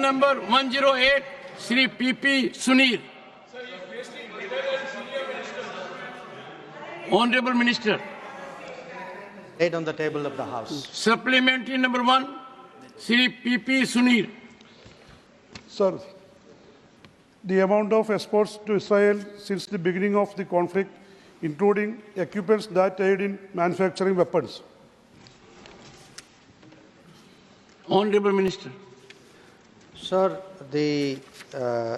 number 108, Shri PP Sunil. Honorable Minister. Laid on the table of the House. Supplementary number 1, Shri PP Sunil. Sir, the amount of exports to Israel since the beginning of the conflict, including equipments that aid in manufacturing weapons. Honorable Minister. Sir, the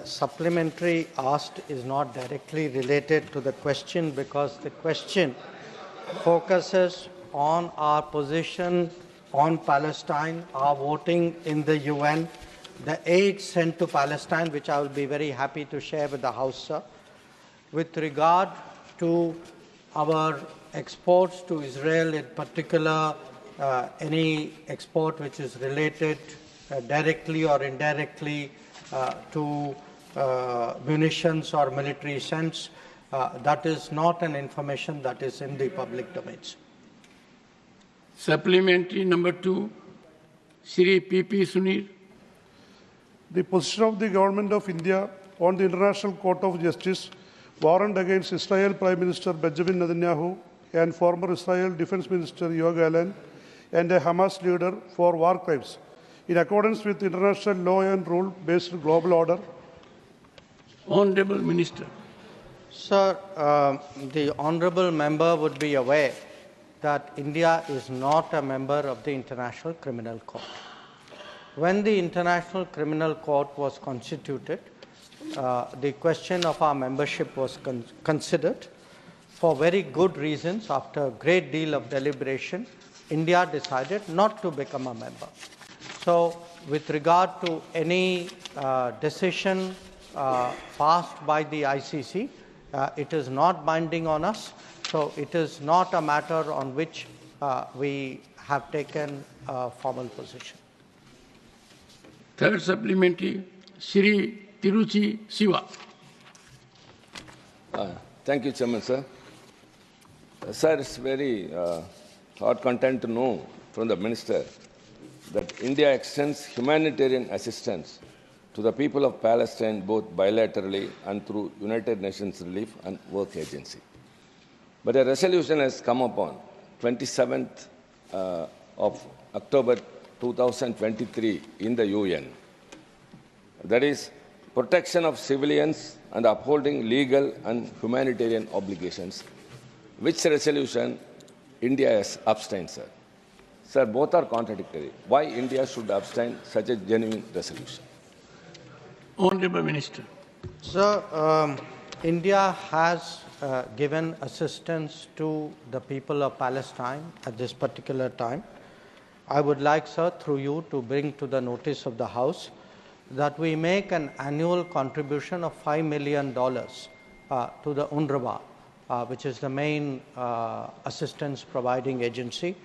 supplementary asked is not directly related to the question because the question focuses on our position on Palestine, our voting in the UN, the aid sent to Palestine, which I will be very happy to share with the House, sir. With regard to our exports to Israel, in particular, any export which is related directly or indirectly to munitions or military sense, that is not an information that is in the public domains. Supplementary number 2, Shri PP Sunil. The position of the Government of India on the International Court of Justice warrant against Israel Prime Minister Benjamin Netanyahu and former Israel Defense Minister Yoav Gallant and a Hamas leader for war crimes, in accordance with international law and rule-based global order. Honorable Minister. Sir, the honourable member would be aware that India is not a member of the International Criminal Court. When the International Criminal Court was constituted, the question of our membership was considered. For very good reasons, after a great deal of deliberation, India decided not to become a member. So, with regard to any decision passed by the ICC, it is not binding on us. So, it is not a matter on which we have taken a formal position. Third supplementary, Shri Tiruchi Siva. Thank you, Chairman, sir. Sir, it's very hard content to know from the Minister that India extends humanitarian assistance to the people of Palestine both bilaterally and through United Nations Relief and Work Agency. But a resolution has come upon 27th of October 2023 in the UN. That is protection of civilians and upholding legal and humanitarian obligations. Which resolution India has abstained, sir? Sir, both are contradictory. Why India should abstain such a genuine resolution? Honorable Minister. Sir, India has given assistance to the people of Palestine at this particular time. I would like, sir, through you to bring to the notice of the House that we make an annual contribution of $5 million to the UNRWA, which is the main assistance providing agency.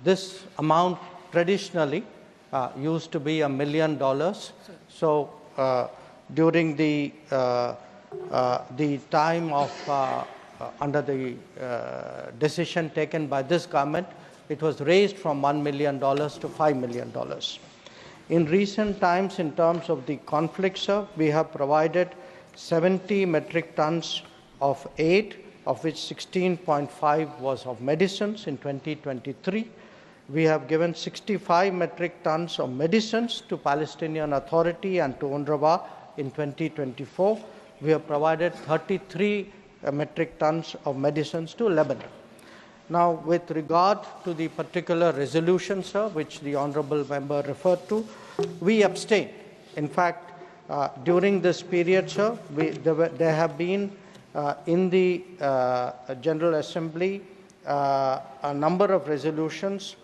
This amount traditionally used to be $1 million. So during the time of under the decision taken by this government, it was raised from $1 million to $5 million. In recent times, in terms of the conflict, sir, we have provided 70 metric tons of aid, of which 16.5 was of medicines in 2023. We have given 65 metric tons of medicines to Palestinian Authority and to UNRWA in 2024. We have provided 33 metric tons of medicines to Lebanon. Now, with regard to the particular resolution, sir, which the honourable member referred to, we abstain. In fact, during this period, sir, there have been in the General Assembly a number of resolutions.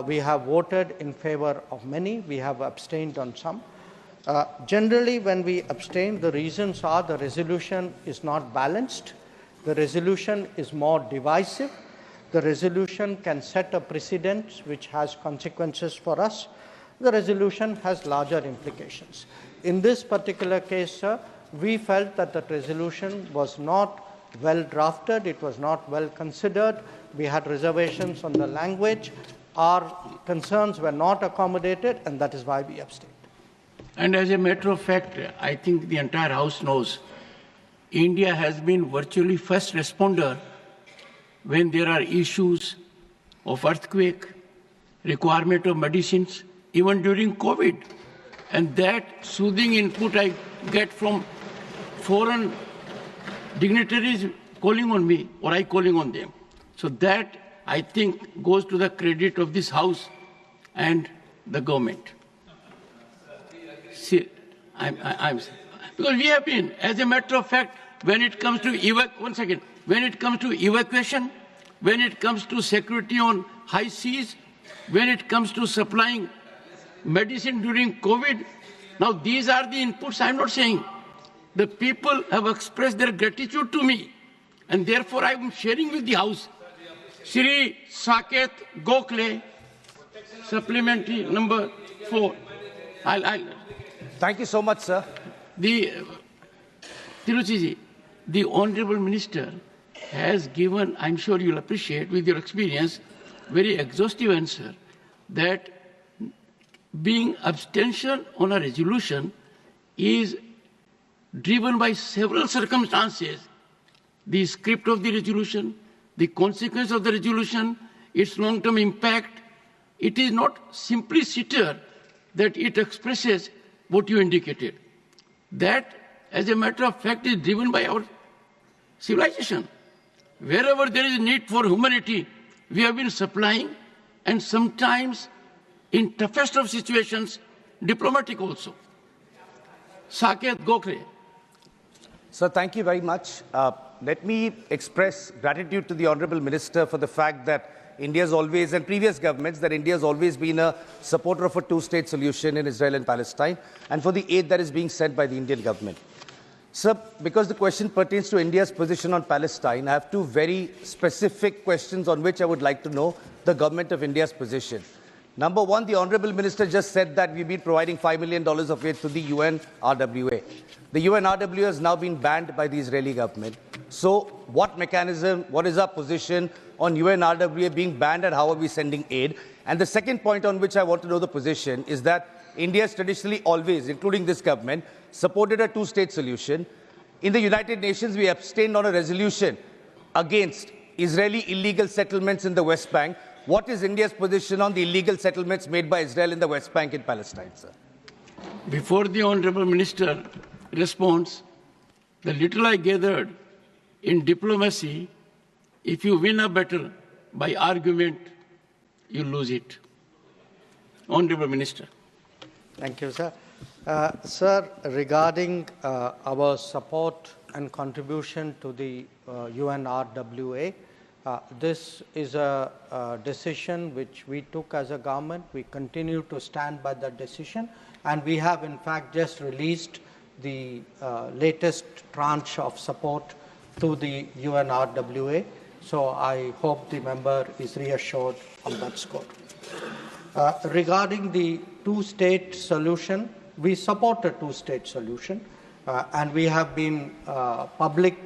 We have voted in favour of many. We have abstained on some. Generally, when we abstain, the reasons are the resolution is not balanced. The resolution is more divisive. The resolution can set a precedent which has consequences for us. The resolution has larger implications. In this particular case, sir, we felt that the resolution was not well drafted, it was not well considered. We had reservations on the language. Our concerns were not accommodated, and that is why we abstained. And as a matter of fact, I think the entire House knows, India has been virtually first responder when there are issues of earthquake, requirement of medicines, even during COVID. And that soothing input I get from foreign dignitaries calling on me, or I calling on them. So that, I think, goes to the credit of this House and the government. See, because we have been, as a matter of fact, when it comes to when it comes to evacuation, when it comes to security on high seas, when it comes to supplying medicine during COVID, now these are the inputs I'm not saying. The people have expressed their gratitude to me, and therefore I am sharing with the House. Shri Saket Gokhale, supplementary number 4. Thank you so much, sir. Tiruchiji, the Honorable Minister has given, I'm sure you'll appreciate with your experience, very exhaustive answer that being abstention on a resolution is driven by several circumstances. The script of the resolution, the consequence of the resolution, its long-term impact. It is not simpliciter that it expresses what you indicated. That, as a matter of fact, is driven by our civilization. Wherever there is a need for humanity, we have been supplying, and sometimes, in toughest of situations, diplomatic also. Saket Gokhale. Sir, thank you very much. Let me express gratitude to the Honorable Minister for the fact that India has always, and previous governments, that India has always been a supporter of a two-state solution in Israel and Palestine, and for the aid that is being sent by the Indian government. Sir, because the question pertains to India's position on Palestine, I have two very specific questions on which I would like to know the government of India's position. Number one, the Honorable Minister just said that we've been providing $5 million of aid to the UNRWA. The UNRWA has now been banned by the Israeli government. So what mechanism, what is our position on UNRWA being banned, and how are we sending aid? And the second point on which I want to know the position is that India has traditionally always, including this government, supported a two-state solution. In the United Nations, we abstained on a resolution against Israeli illegal settlements in the West Bank. What is India's position on the illegal settlements made by Israel in the West Bank and Palestine, sir? Before the Honorable Minister responds, the little I gathered in diplomacy, if you win a battle by argument, you lose it. Honorable Minister. Thank you, sir. Sir, regarding our support and contribution to the UNRWA, this is a decision which we took as a government. We continue to stand by that decision, and we have in fact just released the latest tranche of support to the UNRWA. So I hope the member is reassured on that score. Regarding the two-state solution, we support a two-state solution, and we have been public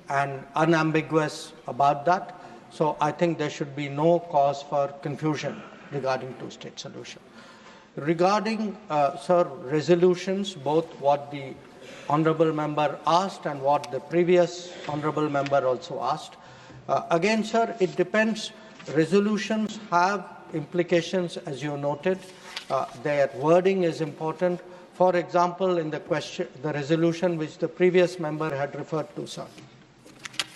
and unambiguous about that. So I think there should be no cause for confusion regarding two-state solution. Regarding, sir, resolutions, both what the honourable member asked and what the previous honourable member also asked, again, sir, it depends. Resolutions have implications, as you noted. Their wording is important. For example, in the question, the resolution which the previous member had referred to, sir,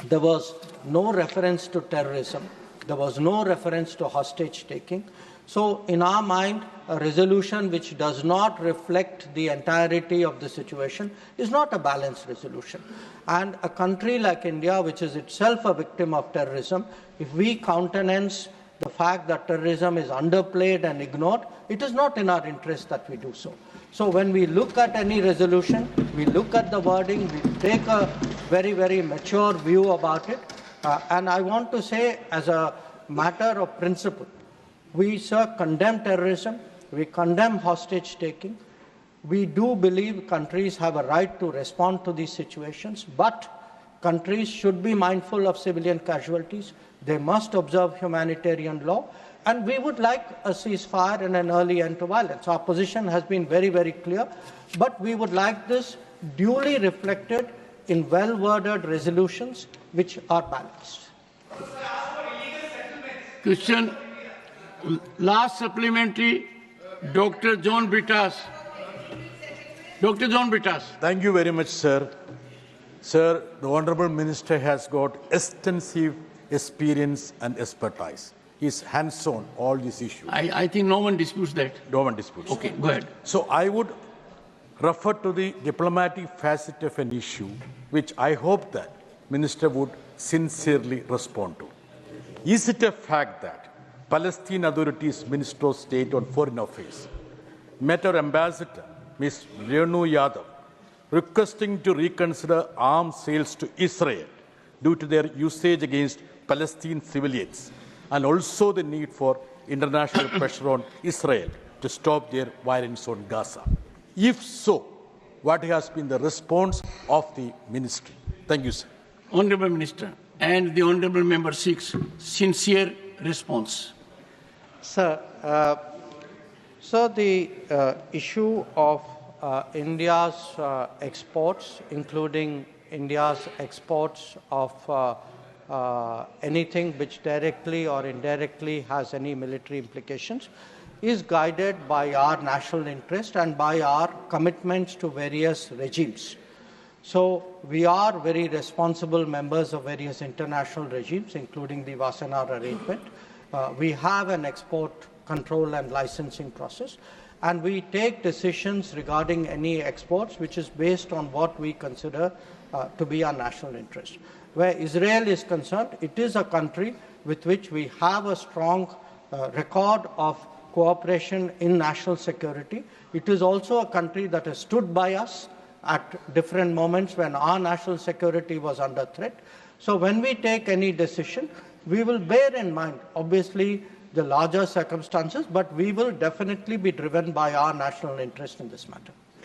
there was no reference to terrorism. There was no reference to hostage-taking. So, in our mind, a resolution which does not reflect the entirety of the situation is not a balanced resolution. And a country like India, which is itself a victim of terrorism, if we countenance the fact that terrorism is underplayed and ignored, it is not in our interest that we do so. So when we look at any resolution, we look at the wording, we take a very, very mature view about it. And I want to say, as a matter of principle, we, sir, condemn terrorism, we condemn hostage-taking. We do believe countries have a right to respond to these situations, but countries should be mindful of civilian casualties. They must observe humanitarian law, And we would like a ceasefire and an early end to violence. Our position has been very, very clear, but we would like this duly reflected in well-worded resolutions which are balanced. Question. Last supplementary, Dr. John Britas. Dr. John Britas. Thank you very much, sir. Sir, the Honorable Minister has got extensive experience and expertise. He is hands-on all these issues. I think no one disputes that. No one disputes. Okay, go ahead. So I would refer to the diplomatic facet of an issue, which I hope that Minister would sincerely respond to. Is it a fact that Palestine Authority's Minister of State on Foreign Affairs met our ambassador, Ms. Renu Yadav, requesting to reconsider arms sales to Israel due to their usage against Palestinian civilians, and also the need for international pressure on Israel to stop their violence on Gaza? If so, what has been the response of the ministry? Thank you, sir. Honorable Minister, and the Honorable Member seeks sincere response. Sir, so the issue of India's exports, including India's exports of anything which directly or indirectly has any military implications, is guided by our national interest and by our commitments to various regimes. So we are very responsible members of various international regimes, including the Wassenaar arrangement. We have an export control and licensing process, and we take decisions regarding any exports which is based on what we consider to be our national interest. Where Israel is concerned, it is a country with which we have a strong record of cooperation in national security. It is also a country that has stood by us at different moments when our national security was under threat. So when we take any decision, we will bear in mind, obviously, the larger circumstances, but we will definitely be driven by our national interest in this matter.